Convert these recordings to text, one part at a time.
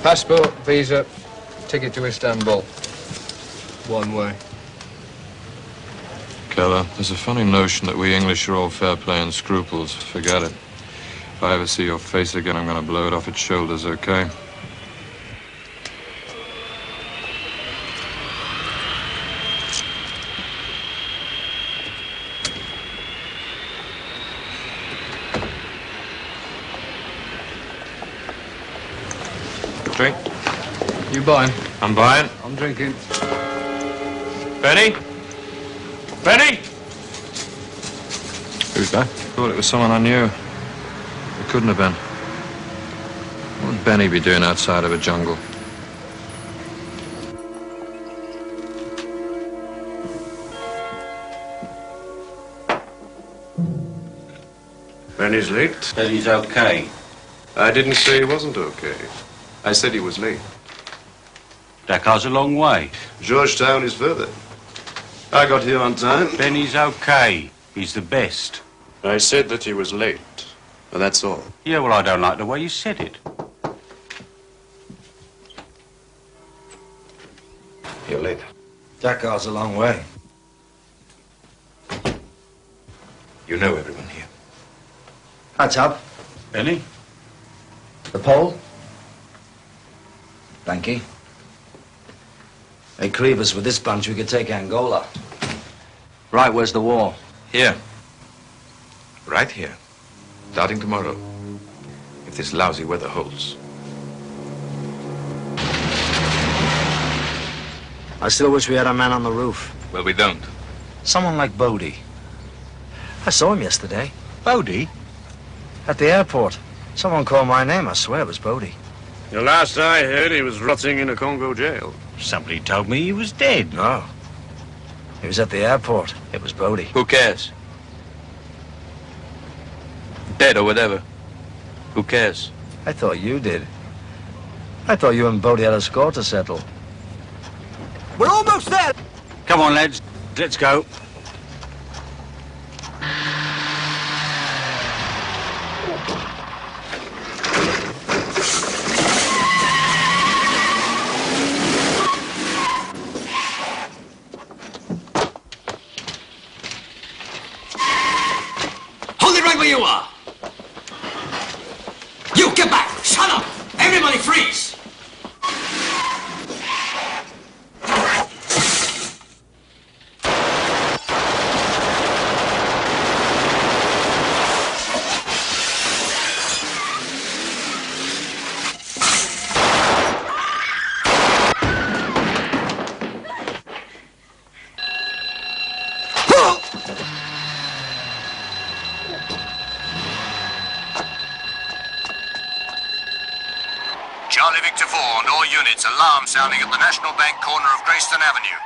Passport, visa, ticket to Istanbul. One way. Keller, there's a funny notion that we English are all fair play and scruples. Forget it. If I ever see your face again, I'm gonna blow it off its shoulders, okay? Drink. You buying? I'm buying. I'm drinking. Benny? Benny? Who's that? Thought it was someone I knew. It couldn't have been. What would Benny be doing outside of a jungle? Benny's late. Benny's okay. I didn't say he wasn't okay. I said he was late. Dakar's a long way. Georgetown is further. I got here on time. Benny's okay. He's the best. I said that he was late. Well, that's all. Yeah, well, I don't like the way you said it. You're late. Dakar's a long way. You know everyone here. Hi, Tab. Benny? The pole? Thank you. Hey, Cleavers, with this bunch, we could take Angola. Right, where's the war? Here. Right here. Starting tomorrow. If this lousy weather holds. I still wish we had a man on the roof. Well, we don't. Someone like Bodie. I saw him yesterday. Bodie? At the airport. Someone called my name. I swear it was Bodie. The last I heard, he was rotting in a Congo jail. Somebody told me he was dead. No. He was at the airport. It was Bodie. Who cares? Dead or whatever. Who cares? I thought you did. I thought you and Bodie had a score to settle. We're almost there. Come on, lads. Let's go. Hold it right where you are. You, get back. Shut up. Everybody freeze. Charlie Victor 4 and all units, alarm sounding at the National Bank corner of Grayston Avenue.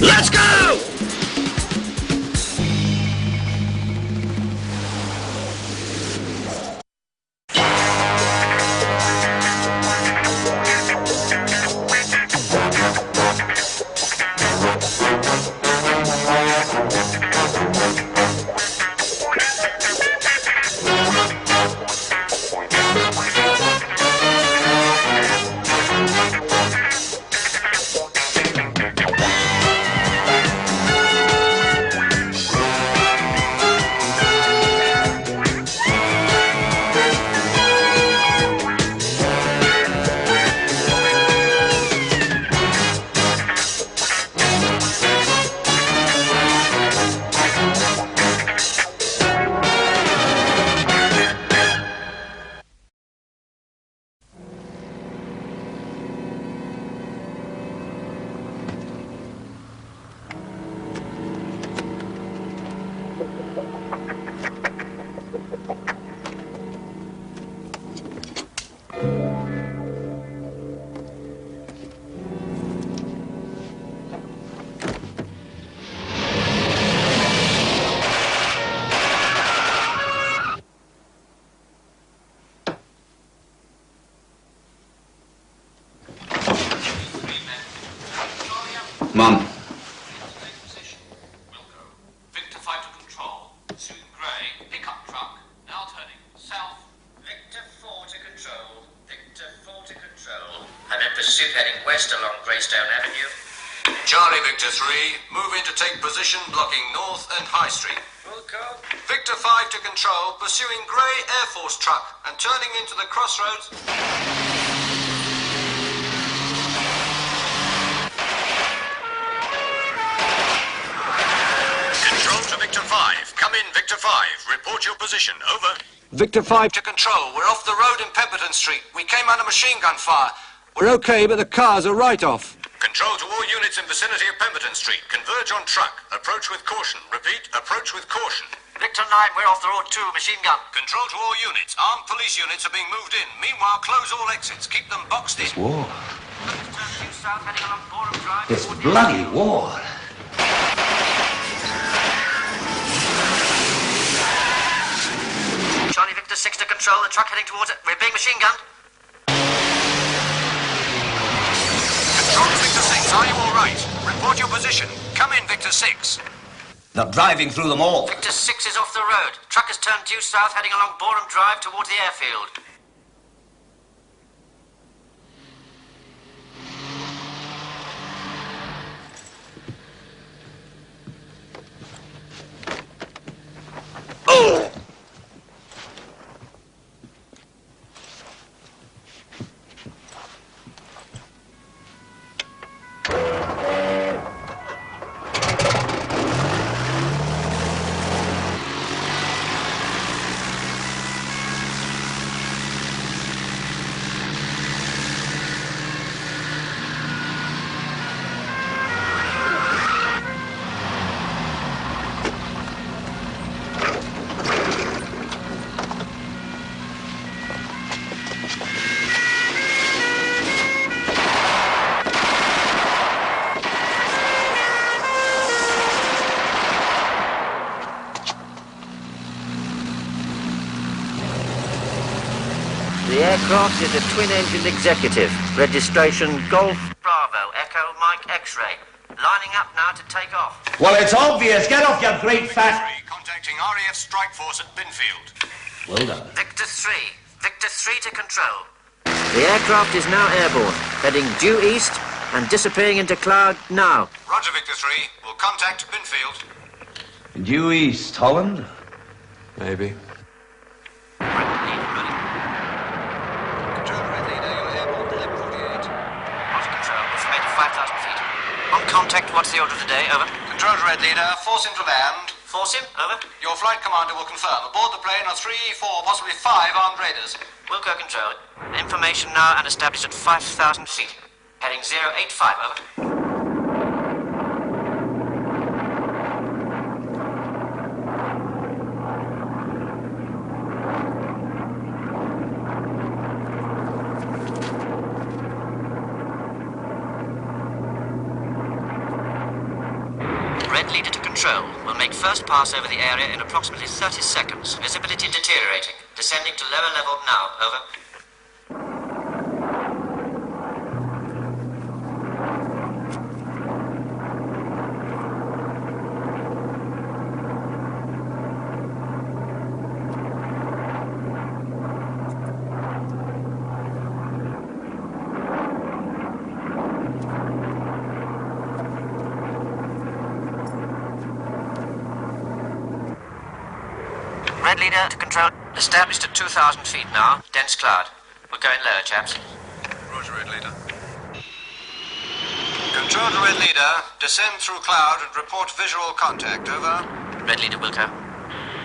Let's go! Greystone Avenue. Charlie Victor 3, move in to take position blocking North and High Street. Wilco. Victor 5 to control, pursuing grey Air Force truck and turning into the crossroads. Control to Victor 5. Come in, Victor 5. Report your position. Over. Victor 5 To control, we're off the road in Pemberton Street. We came under machine gun fire. We're okay, but the cars are right off. Control to all units in vicinity of Pemberton Street. Converge on truck. Approach with caution. Repeat, approach with caution. Victor 9, we're off the road 2, machine gun. Control to all units. Armed police units are being moved in. Meanwhile, close all exits. Keep them boxed in. War. Turn due south, heading along Boreham Drive. This bloody war. Charlie Victor 6 to control, the truck heading towards it. We're being machine gunned. Control to Victor 6. Are you all right? Report your position. Come in, Victor 6. They're driving through them all. Victor 6 is off the road. Truck has turned due south, heading along Boreham Drive towards the airfield. The aircraft is a twin-engined executive. Registration Golf Bravo, Echo, Mike, X-ray. Lining up now to take off. Well, it's obvious. Get off, you great fat... 3, contacting RAF strike force at Binfield. Well done. Victor 3. Victor 3 to control. The aircraft is now airborne, heading due east and disappearing into cloud now. Roger, Victor 3. We'll contact Binfield. Due east, Holland? Maybe. Control to Red Leader, you're airborne to 1148. Roger, control. We've made 5,000 feet. On contact, what's the order of the day? Over. Control to Red Leader, force him to land. Force him? Over. Your flight commander will confirm. Aboard the plane are 3, 4, possibly 5 armed raiders. Wilco control. Information now and established at 5,000 feet. Heading 085, over. Red Leader to control. We'll make first pass over the area in approximately 30 seconds. Visibility deteriorating. Descending to lower level now. Over. Red Leader to control. Established at 2,000 feet now. Dense cloud. We're going lower, chaps. Roger, Red Leader. Control to Red Leader. Descend through cloud and report visual contact. Over. Red Leader, Wilco.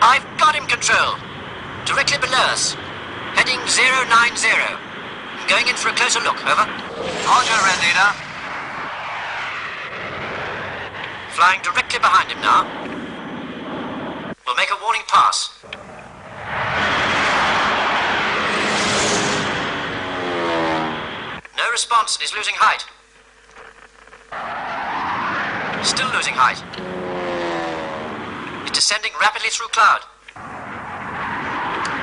I've got him, control. Directly below us. Heading 090. Going in for a closer look. Over. Roger, Red Leader. Flying directly behind him now. We'll make a warning pass. No response, and he's losing height. Still losing height. He's descending rapidly through cloud.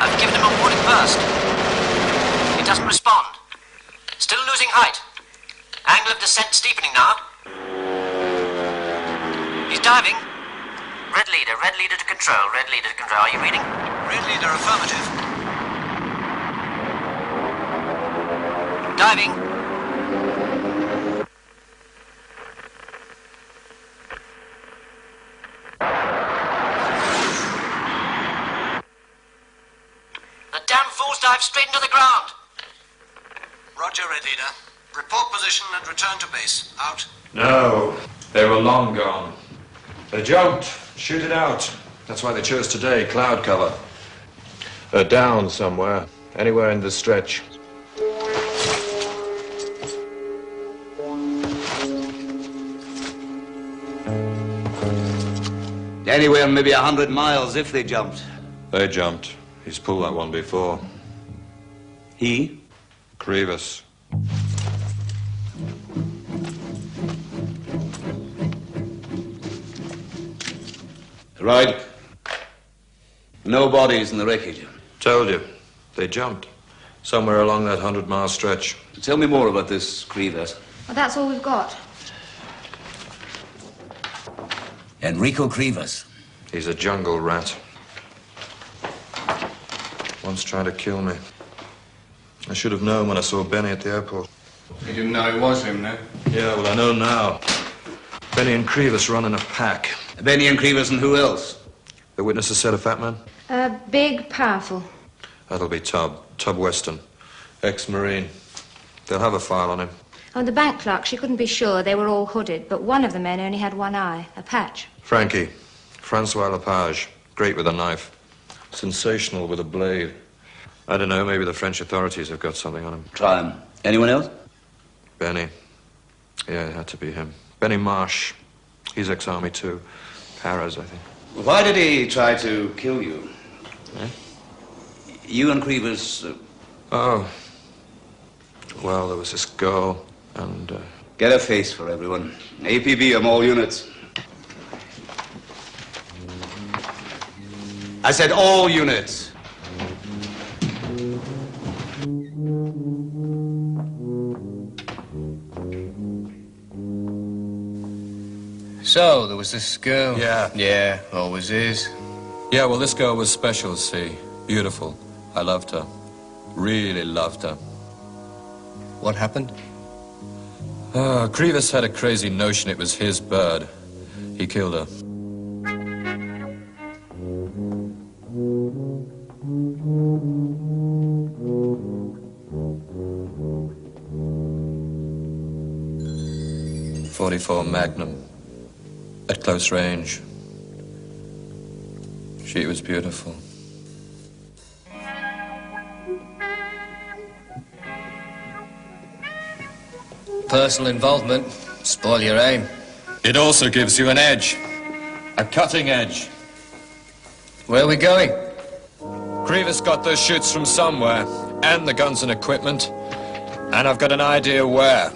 I've given him a warning burst. He doesn't respond. Still losing height. Angle of descent steepening now. He's diving. Red Leader to control. Red Leader to control. Are you reading? Red Leader, affirmative. Diving. dive straight into the ground. Roger, Red Leader. Report position and return to base. Out. No, they were long gone. They jumped. Shoot it out. That's why they chose today, cloud cover. They're down somewhere. Anywhere in this stretch. Anywhere maybe 100 miles if they jumped. They jumped. He's pulled that one before. He? Grievous. Right. No bodies in the wreckage. Told you. They jumped. Somewhere along that 100-mile stretch. Tell me more about this Grievous. Well, that's all we've got. Enrico Grievous. He's a jungle rat. Once tried to kill me. I should have known when I saw Benny at the airport. You didn't know it was him, no? Yeah, well, I know now. Benny and Grievous run in a pack. Benny and Grievous and who else? The witnesses said a fat man? Big, powerful. That'll be Tubb. Tubb Weston. Ex-Marine. They'll have a file on him. Oh, the bank clerk, she couldn't be sure. They were all hooded, but one of the men only had one eye, a patch. Frankie. Francois Lepage. Great with a knife. Sensational with a blade. I don't know, maybe the French authorities have got something on him. Try him. Anyone else? Benny. Yeah, it had to be him. Benny Marsh. He's ex-army too. Paras, I think. Why did he try to kill you? Eh? You and Grievous... Oh. Well, there was this girl, and... Get a face for everyone. APB of all units. I said all units. So, there was this girl. Yeah. Yeah, always is. Yeah, well, this girl was special, see. Beautiful. I loved her. Really loved her. What happened? Grievous had a crazy notion it was his bird. He killed her. .44 Magnum. At close range. She was beautiful. Personal involvement. Spoil your aim. It also gives you an edge. A cutting edge. Where are we going? Grievous got those shoots from somewhere, and the guns and equipment. And I've got an idea where.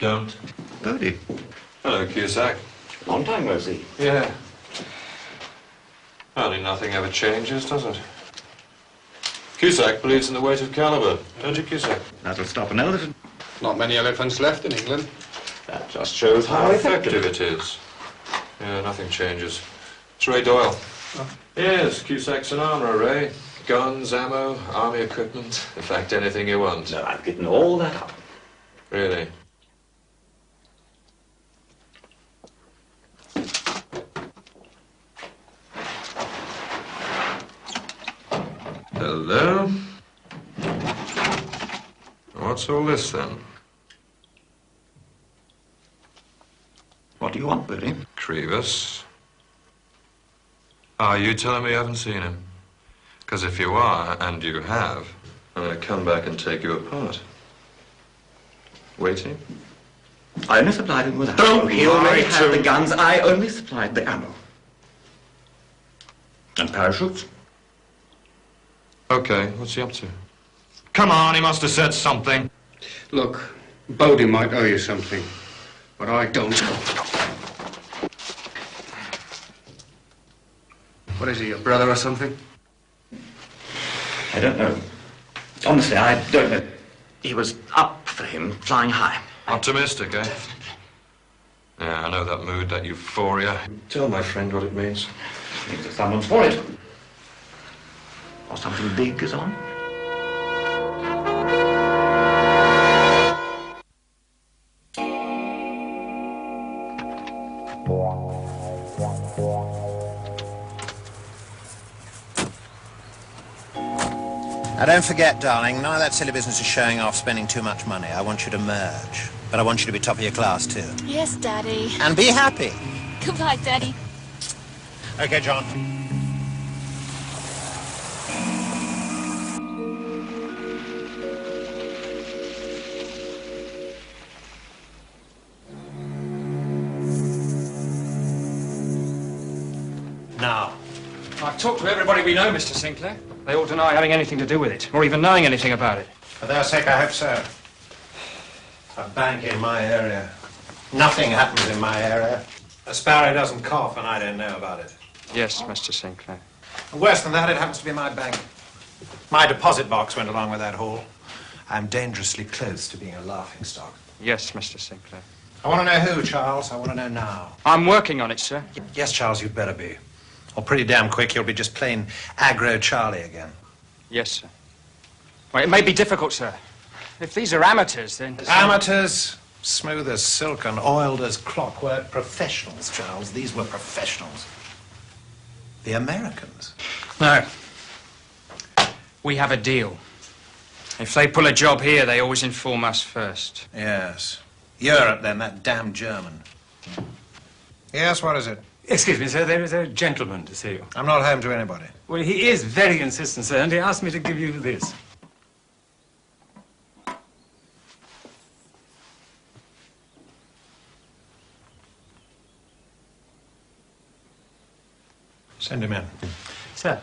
Don't. Bodie. Hello, Cusack. Long time no see. Yeah. Only nothing ever changes, does it? Cusack believes in the weight of caliber, don't you, Cusack? That'll stop an elephant. Not many elephants left in England. That just shows how effective it is. Yeah, nothing changes. It's Ray Doyle. Oh. Yes, Cusack's an armourer, Ray. Guns, ammo, army equipment. In fact, anything you want. No, I've given all that up. Really? Hello? What's all this, then? What do you want, Bodie? Grievous. Are you telling me you haven't seen him? Because if you are, and you have, I'm going to come back and take you apart. Waiting? I only supplied him with ammo. Don't He already lie had to the guns. I only supplied the ammo. And parachutes. Okay, what's he up to? Come on, he must have said something. Look, Bodie might owe you something, but I don't. What is he, your brother or something? I don't know. Honestly, I don't know. He was up for him, flying high. Optimistic, eh? Yeah, I know that mood, that euphoria. Tell my friend what it means. It means that someone's for it. Or something big is on. Now, don't forget, darling, none of that silly business of showing off, spending too much money. I want you to merge. But I want you to be top of your class, too. Yes, Daddy. And be happy. Goodbye, Daddy. Okay, John. Now. I've talked to everybody we know, Mr. Sinclair. They all deny having anything to do with it, or even knowing anything about it. For their sake, I hope so. A bank in my area. Nothing happens in my area. A sparrow doesn't cough, and I don't know about it. Yes, Mr. Sinclair. And worse than that, it happens to be my bank. My deposit box went along with that haul. I'm dangerously close to being a laughingstock. Yes, Mr. Sinclair. I want to know who, Charles. I want to know now. I'm working on it, sir. Yes, Charles, you'd better be. Or pretty damn quick, you'll be just plain aggro Charlie again. Yes, sir. Well, it may be difficult, sir. If these are amateurs, then... Amateurs, smooth as silk and oiled as clockwork. Professionals, Charles. These were professionals. The Americans. No. We have a deal. If they pull a job here, they always inform us first. Yes. Europe, then, that damn German. Yes, what is it? Excuse me, sir, there is a gentleman to see you. I'm not home to anybody. Well, he is very insistent, sir, and he asked me to give you this. Send him in. Sir.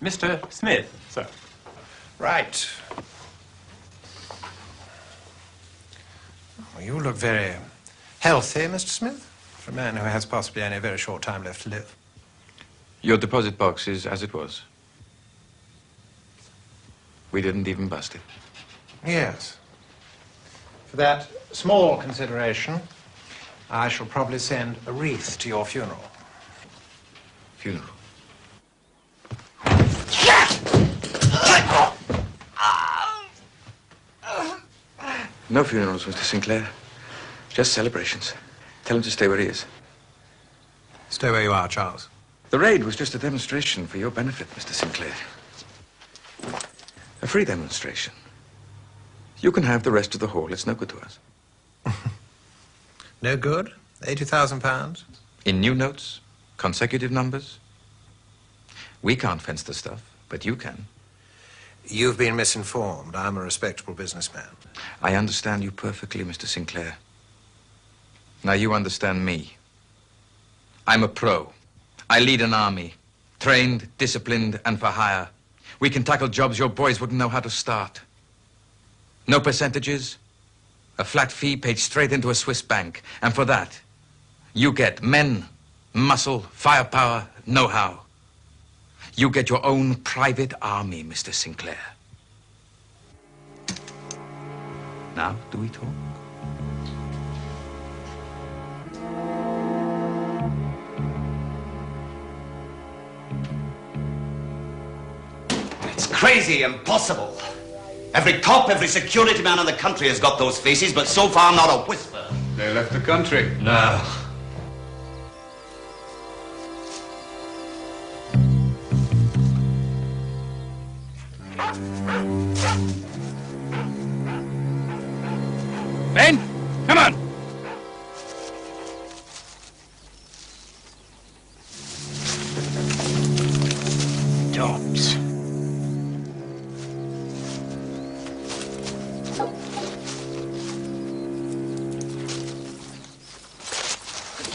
Mr. Smith, sir. Right. Well, you look very healthy, Mr. Smith, for a man who has possibly only a very short time left to live. Your deposit box is as it was. We didn't even bust it. Yes. For that small consideration, I shall probably send a wreath to your funeral. Funeral? No funerals, Mr. Sinclair. Just celebrations. Tell him to stay where he is. Stay where you are, Charles. The raid was just a demonstration for your benefit, Mr. Sinclair. A free demonstration. You can have the rest of the haul. It's no good to us. No good? £80,000? In new notes, consecutive numbers. We can't fence the stuff, but you can. You've been misinformed. I'm a respectable businessman. I understand you perfectly, Mr. Sinclair. Now you understand me. I'm a pro. I lead an army. Trained, disciplined, and for hire. We can tackle jobs your boys wouldn't know how to start. No percentages. A flat fee paid straight into a Swiss bank. And for that, you get men, muscle, firepower, know-how. You get your own private army, Mr. Sinclair. Now, do we talk? It's crazy, impossible. Every cop, every security man in the country has got those faces, but so far not a whisper. They left the country. No. Ben, come on. Dogs.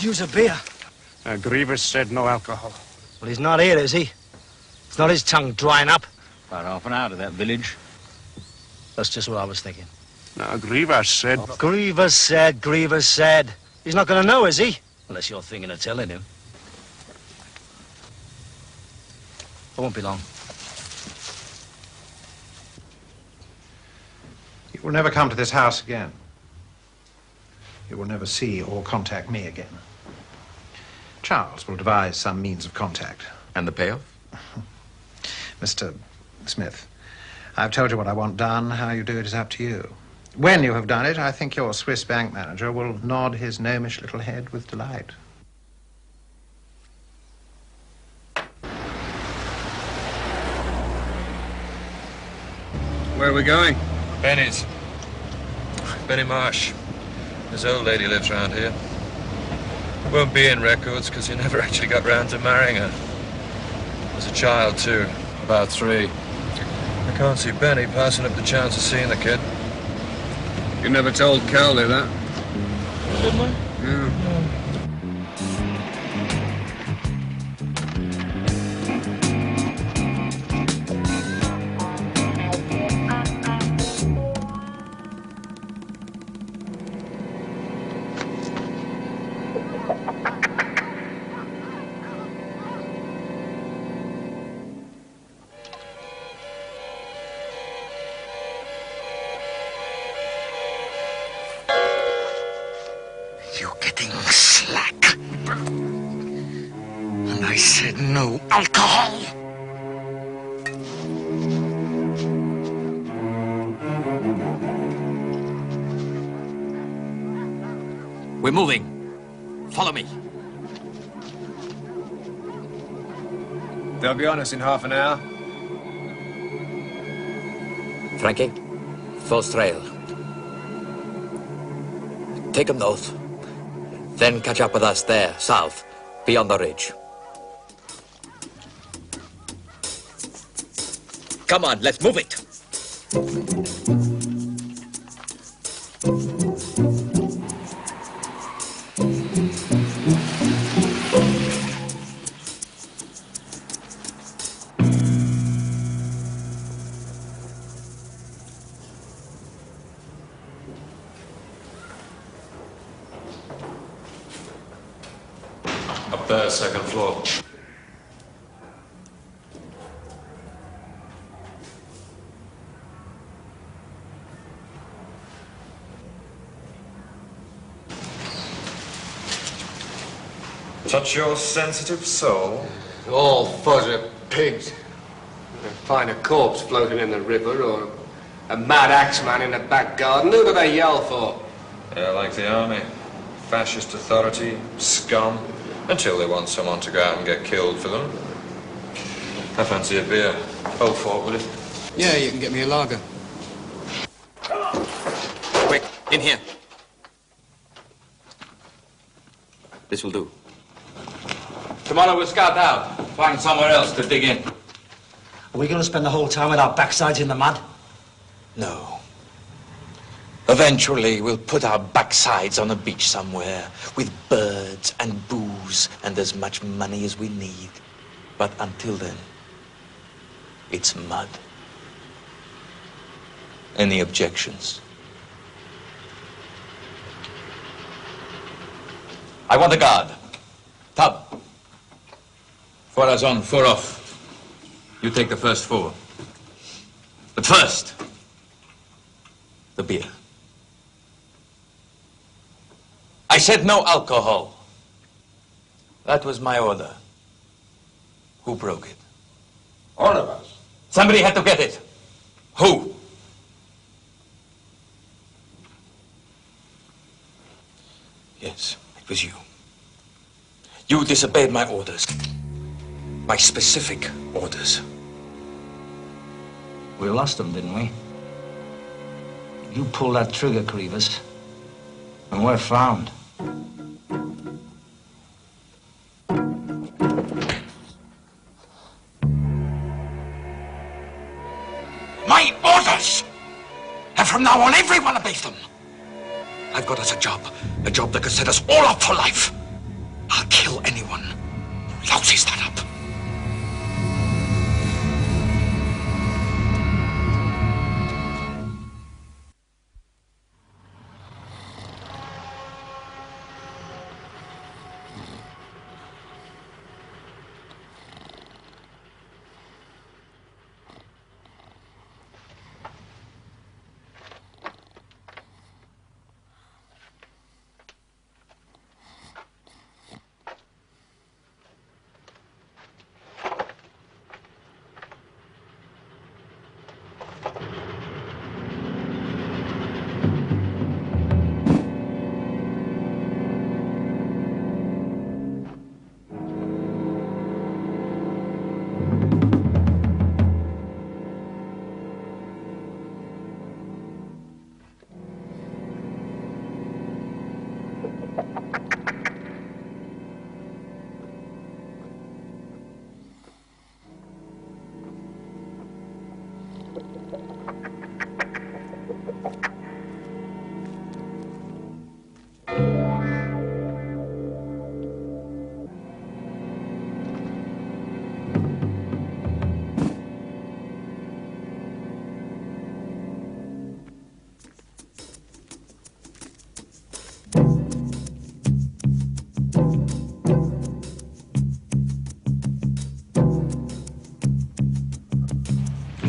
Use a beer. Grievous said no alcohol. Well, he's not here, is he? It's not his tongue drying up. About half an hour to that village. That's just what I was thinking. Now, Grievous said... Oh, Grievous said. He's not going to know, is he? Unless you're thinking of telling him. I won't be long. You will never come to this house again. You will never see or contact me again. Charles will devise some means of contact. And the payoff? Mr. Smith, I've told you what I want done. How you do it is up to you. When you have done it, I think your Swiss bank manager will nod his gnomish little head with delight. Where are we going? Benny's. Benny Marsh. His old lady lives round here. Won't be in records because he never actually got round to marrying her. Was a child, too. About 3. I can't see Benny passing up the chance of seeing the kid. You never told Cowley that? Didn't I? Yeah. You're getting slack. And I said no alcohol. We're moving. Follow me. They'll be on us in half an hour. Frankie, first trail. Take them north. Then catch up with us there, south, beyond the ridge. Come on, let's move it. Up there, 2nd floor. Touch your sensitive soul. All fuzz of pigs. They find a corpse floating in the river or a mad axeman in the back garden. Who do they yell for? Yeah, like the army. Fascist authority, scum. Until they want someone to go out and get killed for them. I fancy a beer. Old Fort, will it? Yeah, you can get me a lager. Quick, in here. This will do. Tomorrow we'll scout out. Find somewhere else to dig in. Are we going to spend the whole time with our backsides in the mud? No. Eventually, we'll put our backsides on a beach somewhere with birds and booze and as much money as we need. But until then, it's mud. Any objections? I want a guard. Tub. 4 hours on, 4 off. You take the first 4. But first, the beer. I said no alcohol. That was my order. Who broke it? All of us. Somebody had to get it. Who? Yes, it was you. You disobeyed my orders. My specific orders. We lost them, didn't we? You pulled that trigger, Grievous. And we're found. My orders! And from now on, everyone obeys them. I've got us a job that could set us all up for life. I'll kill anyone who louses that up.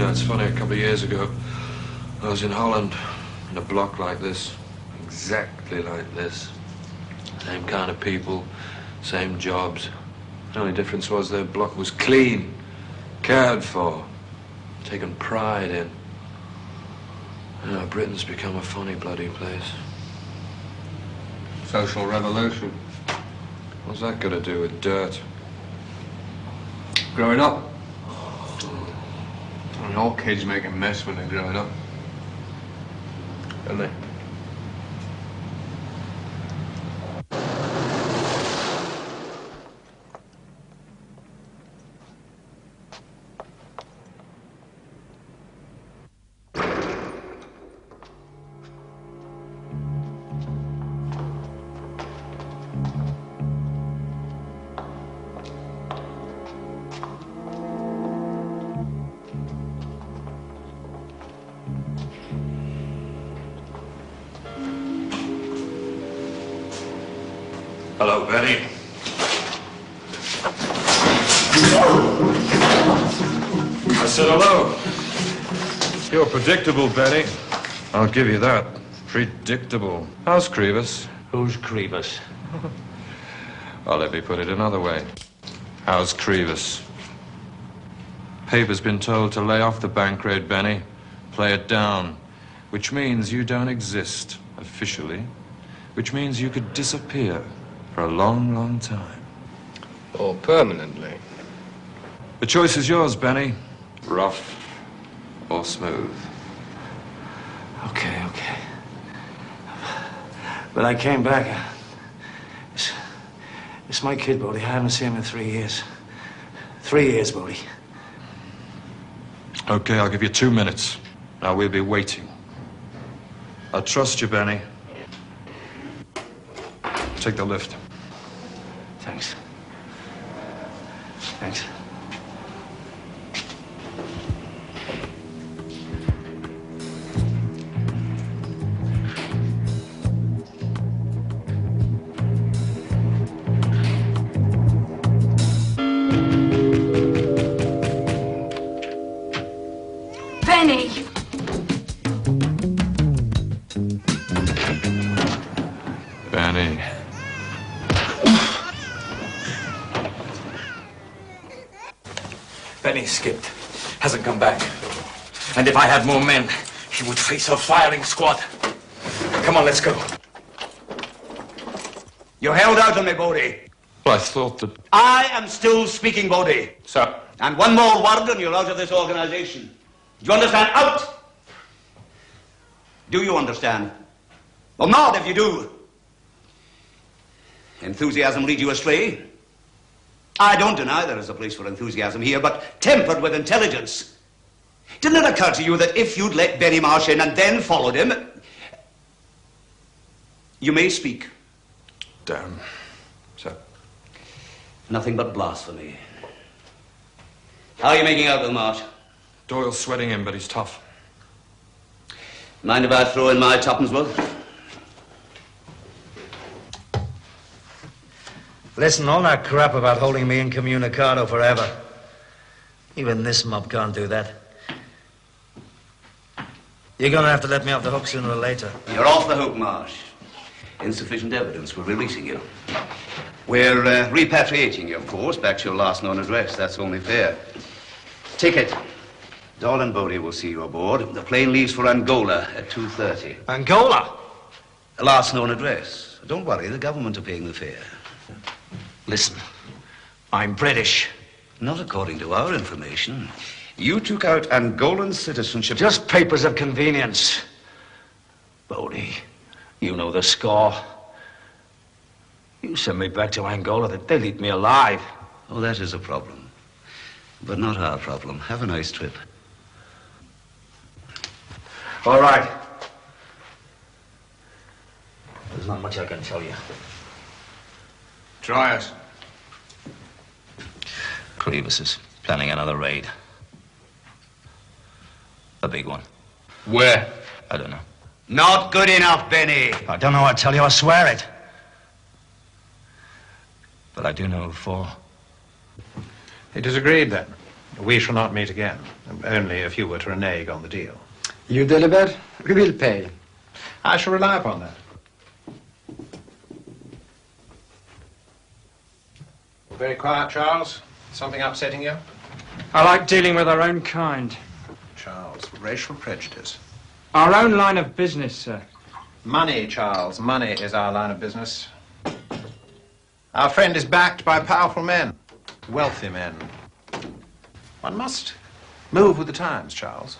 It's funny, a couple of years ago, I was in Holland, in a block like this, exactly like this. Same kind of people, same jobs. The only difference was their block was clean, cared for, taken pride in. You know, Britain's become a funny bloody place. Social revolution. What's that got to do with dirt? Growing up. I mean, all kids make a mess when they're growing up. Don't they? Hello, Betty. I said hello. You're predictable, Betty. I'll give you that. Predictable. How's Creevus? Who's Creevus? Well, let me put it another way. How's Creevus? Paper's been told to lay off the bank raid, Benny. Play it down. Which means you don't exist, officially. Which means you could disappear for a long, long time. Or permanently. The choice is yours, Benny. Rough or smooth. Okay. But I came back. It's my kid, Bodie. I haven't seen him in 3 years. 3 years, Bodie. Okay, I'll give you 2 minutes. Now we'll be waiting. I trust you, Benny. Take the lift. Thanks. Thanks. Benny! Benny. Benny skipped. Hasn't come back. And if I had more men, he would face a firing squad. Come on, let's go. You held out on me, Bodie. Well, I thought that... I am still speaking, Bodie. Sir. And one more word and you're out of this organization. Do you understand? Out! Do you understand? Well, nod if you do. Enthusiasm lead you astray? I don't deny there is a place for enthusiasm here, but tempered with intelligence. Didn't it occur to you that if you'd let Benny Marsh in and then followed him... You may speak. Damn. Sir. Nothing but blasphemy. How are you making out with Marsh? Doyle's sweating him, but he's tough. Mind if I throw in my tuppence worth? Listen, all that crap about holding me incommunicado forever. Even this mob can't do that. You're gonna have to let me off the hook sooner or later. You're off the hook, Marsh. Insufficient evidence. We're releasing you. We're repatriating you, of course, back to your last known address. That's only fair. Ticket. Doyle and Bodie will see you aboard. The plane leaves for Angola at 2:30. Angola? Last known address. Don't worry, the government are paying the fare. Listen, I'm British. Not according to our information. You took out Angolan citizenship. Just papers of convenience. Bodie, you know the score. You send me back to Angola, they'll eat me alive. Oh, that is a problem. But not our problem. Have a nice trip. All right. There's not much I can tell you. Try it. Clevis is planning another raid. A big one. Where? I don't know. Not good enough, Benny. I don't know what to tell you, I swear it. But I do know who for. It is agreed, then. We shall not meet again. Only if you were to renege on the deal. You deliver, we will pay. I shall rely upon that. Very quiet, Charles. Something upsetting you? I like dealing with our own kind. Charles, racial prejudice. Our own line of business, sir. Money, Charles. Money is our line of business. Our friend is backed by powerful men, wealthy men. One must move with the times, Charles.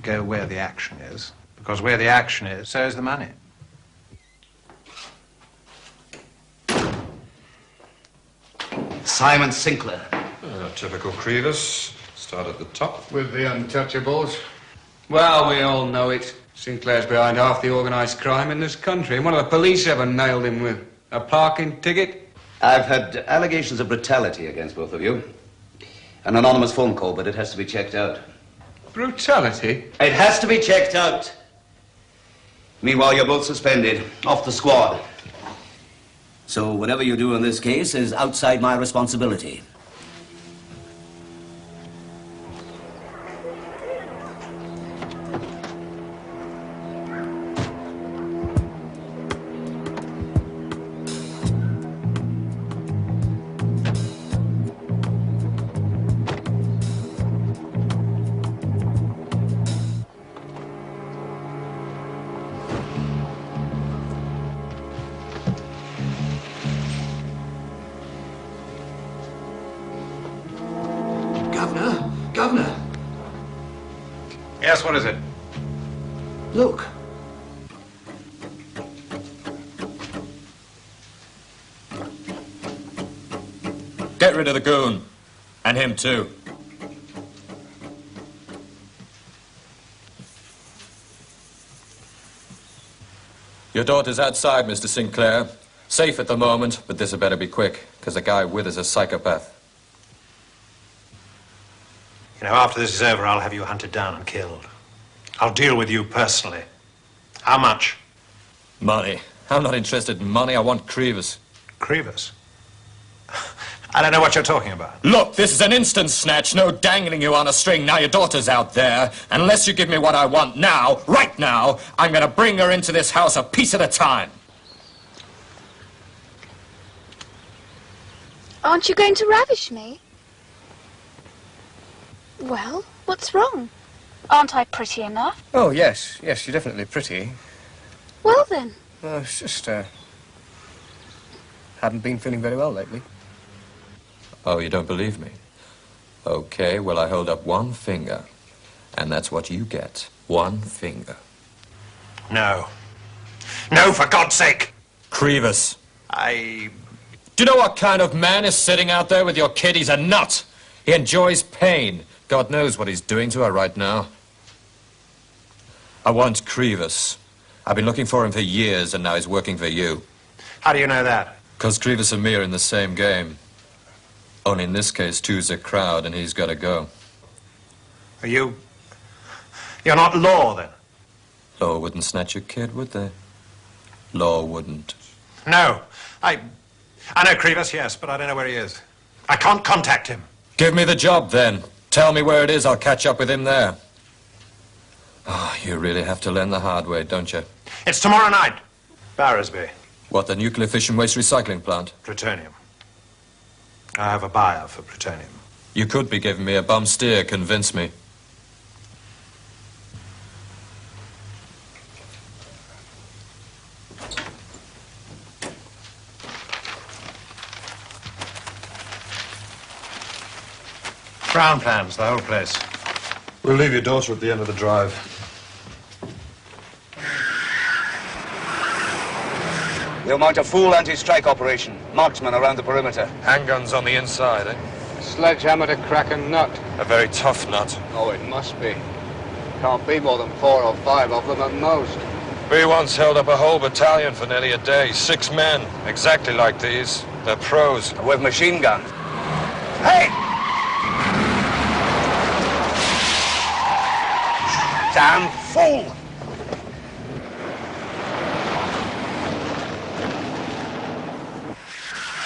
Go where the action is. Because where the action is, so is the money. Simon Sinclair. Typical Creevus. Start at the top. With the untouchables. Well, we all know it. Sinclair's behind half the organised crime in this country. And what have the police ever nailed him with? A parking ticket? I've had allegations of brutality against both of you. An anonymous phone call, but it has to be checked out. Brutality? It has to be checked out. Meanwhile, you're both suspended, off the squad. So whatever you do in this case is outside my responsibility. Governor! Yes, what is it? Look. Get rid of the goon. And him too. Your daughter's outside, Mr. Sinclair. Safe at the moment, but this had better be quick, because the guy with is a psychopath. You know, after this is over, I'll have you hunted down and killed. I'll deal with you personally. How much? Money. I'm not interested in money. I want Creevus. Creevus? I don't know what you're talking about. Look, this is an instant snatch. No dangling you on a string. Now your daughter's out there. Unless you give me what I want now, right now, I'm going to bring her into this house a piece at a time. Aren't you going to ravish me? Well, what's wrong? Aren't I pretty enough? Oh, yes. Yes, you're definitely pretty. Well, then. It's just, haven't been feeling very well lately. Oh, you don't believe me? Okay, well, I hold up one finger. And that's what you get. One finger. No. No, for God's sake! Creevus. I Do you know what kind of man is sitting out there with your kid? He's a nut. He enjoys pain. God knows what he's doing to her right now. I want Creevus. I've been looking for him for years, and now he's working for you. How do you know that? Because Creevus and me are in the same game. Only in this case, two's a crowd, and he's got to go. Are you... You're not Law, then? Law wouldn't snatch your kid, would they? Law wouldn't. No. I know Creevus, yes, but I don't know where he is. I can't contact him. Give me the job, then. Tell me where it is. I'll catch up with him there. Oh, you really have to learn the hard way, don't you? It's tomorrow night. Barrowsby. What, the nuclear fission waste recycling plant? Plutonium. I have a buyer for plutonium. You could be giving me a bum steer, convince me. Ground plans, the whole place. We'll leave your daughter at the end of the drive. We'll mount a full anti-strike operation. Marksmen around the perimeter. Handguns on the inside, eh? Sledgehammer to crack a nut. A very tough nut. Oh, it must be. Can't be more than 4 or 5 of them at most. We once held up a whole battalion for nearly a day. 6 men, exactly like these. They're pros. With machine guns. Hey! Damn fool!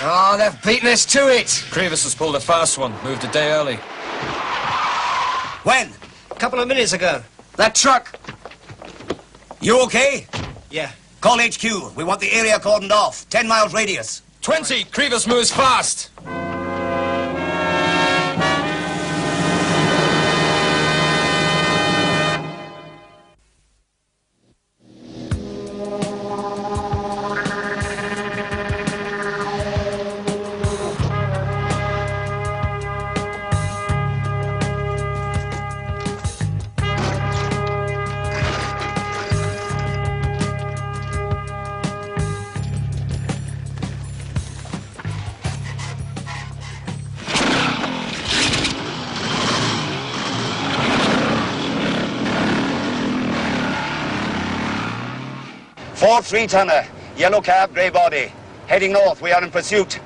Oh, they've beaten us to it. Creevus has pulled a fast one. Moved a day early. When? A couple of minutes ago. That truck. You okay? Yeah. Call HQ. We want the area cordoned off. 10 miles radius. 20! Creevus moves fast! Four 3-tonner, yellow cab, grey body. Heading north, we are in pursuit.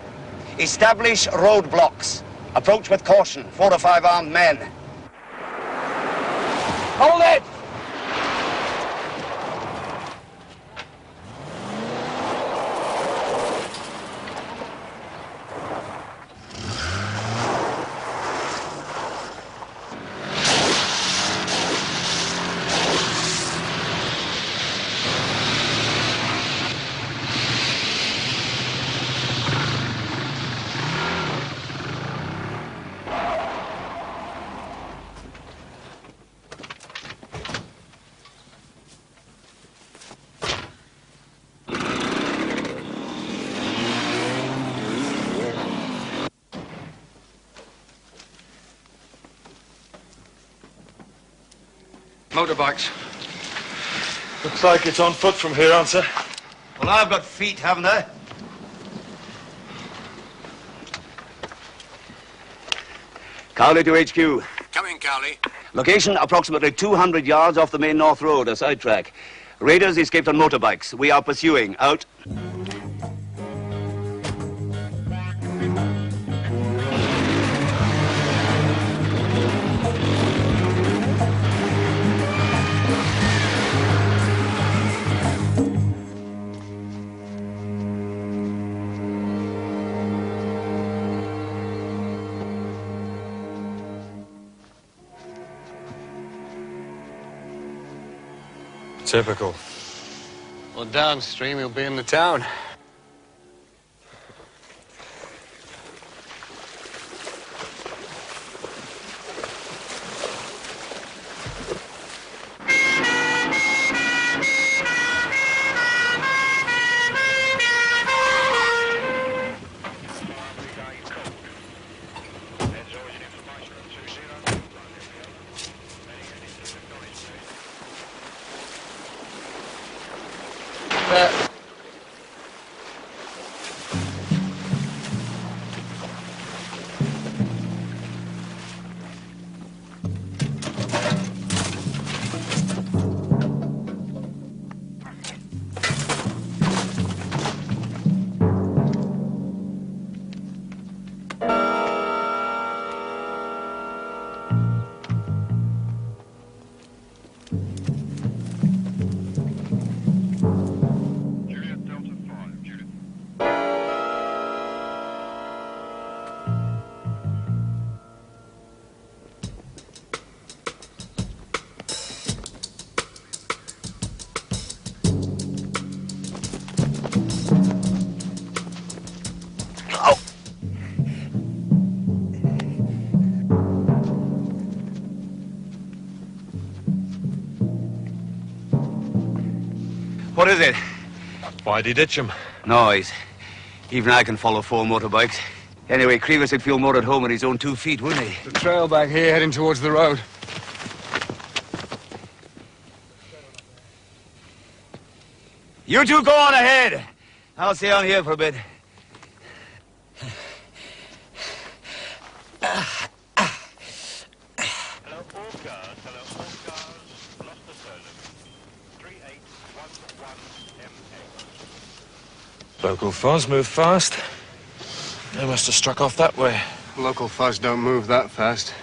Establish roadblocks. Approach with caution, 4 or 5 armed men. Hold it! Motorbikes. Looks like it's on foot from here, answer. Well, I've got feet, haven't I? Cowley to HQ. Coming, Cowley. Location approximately 200 yards off the main North Road, a sidetrack. Raiders escaped on motorbikes. We are pursuing. Out. Typical. Well, downstream, he'll be in the town. What is it? Why'd he ditch him? Noise. Even I can follow 4 motorbikes. Anyway, Creevers would feel more at home on his own 2 feet, wouldn't he? The trail back here heading towards the road. You two go on ahead. I'll stay on here for a bit. Local fuzz move fast. They must have struck off that way. Local fuzz don't move that fast.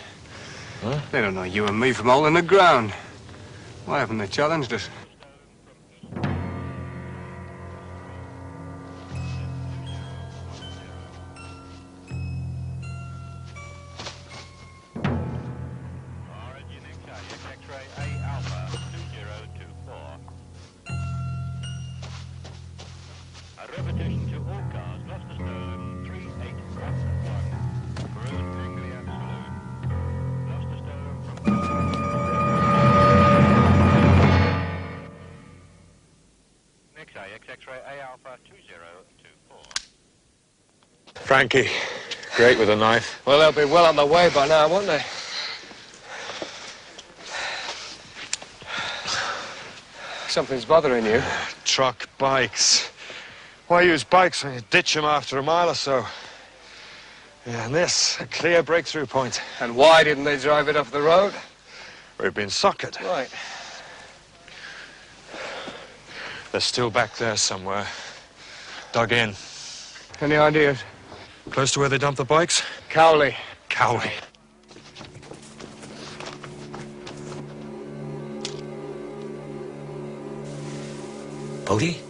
Huh? They don't know you and me from hole in the ground. Why haven't they challenged us? Frankie, great with a knife. Well, they'll be well on the way by now, won't they? Something's bothering you. Truck, bikes. Why use bikes when you ditch them after a mile or so? Yeah, and this, a clear breakthrough point. And why didn't they drive it off the road? We've been socked. Right. They're still back there somewhere. Dug in. Any ideas? Close to where they dumped the bikes? Cowley. Cowley. Bodie?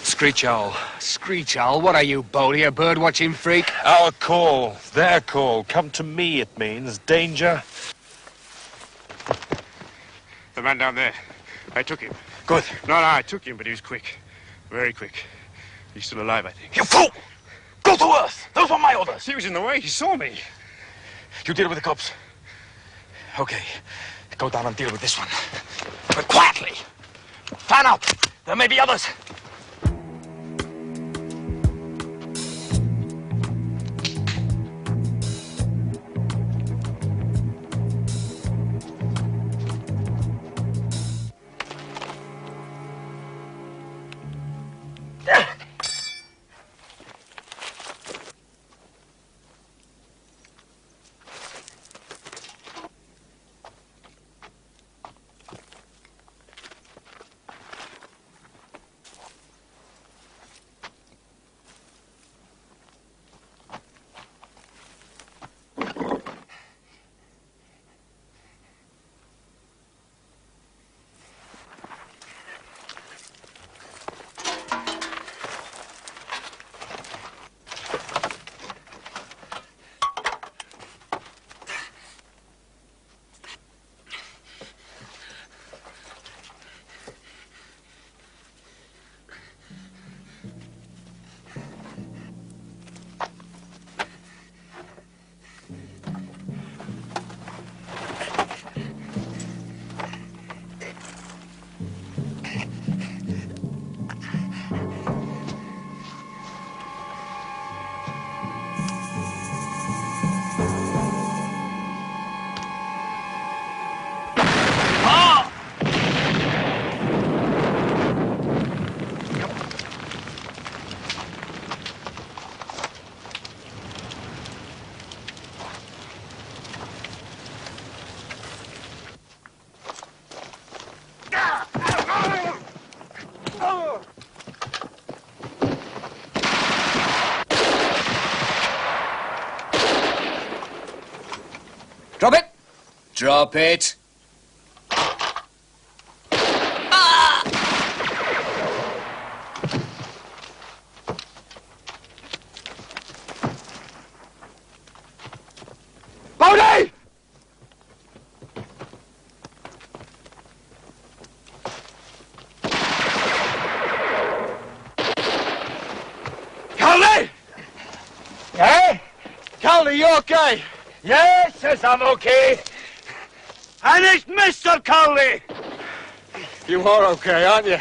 Screech owl. Screech owl? What are you, Bodie, a bird-watching freak? Our call. Their call. Come to me, it means. Danger. The man down there. I took him. Good. No, I took him, but he was quick. Very quick. He's still alive, I think. You fool! Go to earth! Those were my orders. He was in the way. He saw me. You deal with the cops. Okay. Go down and deal with this one. But quietly. Fan out. There may be others. Drop it. Drop it. Bodie, you okay? Yes, yes, I'm okay. And it's Mr. Cowley. You are okay, aren't you?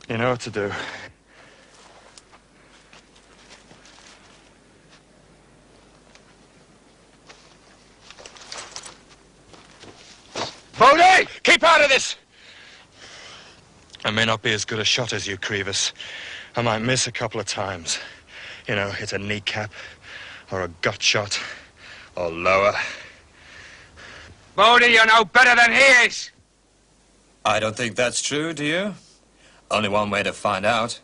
You know what to do. Bodie, keep out of this. I may not be as good a shot as you, Creevus. I might miss a couple of times. You know, hit a kneecap, or a gut shot, or lower. Bodie, you're no better than he is. I don't think that's true, do you? Only one way to find out.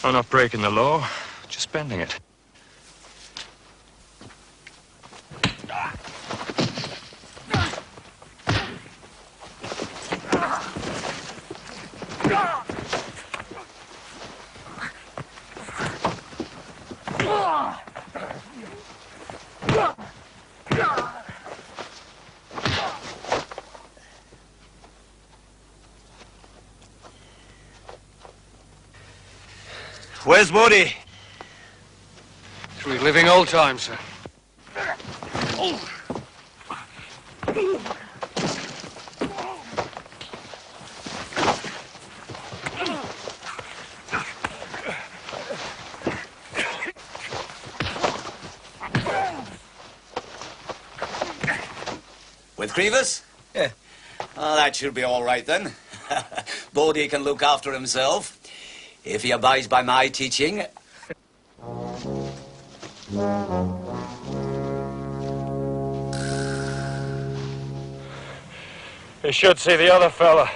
I'm not breaking the law, just bending it. Where's Bodie? Reliving old times, sir. With Creevus? Yeah. Oh, that should be all right then. Bodie can look after himself. If he abides by my teaching. You should see the other fella.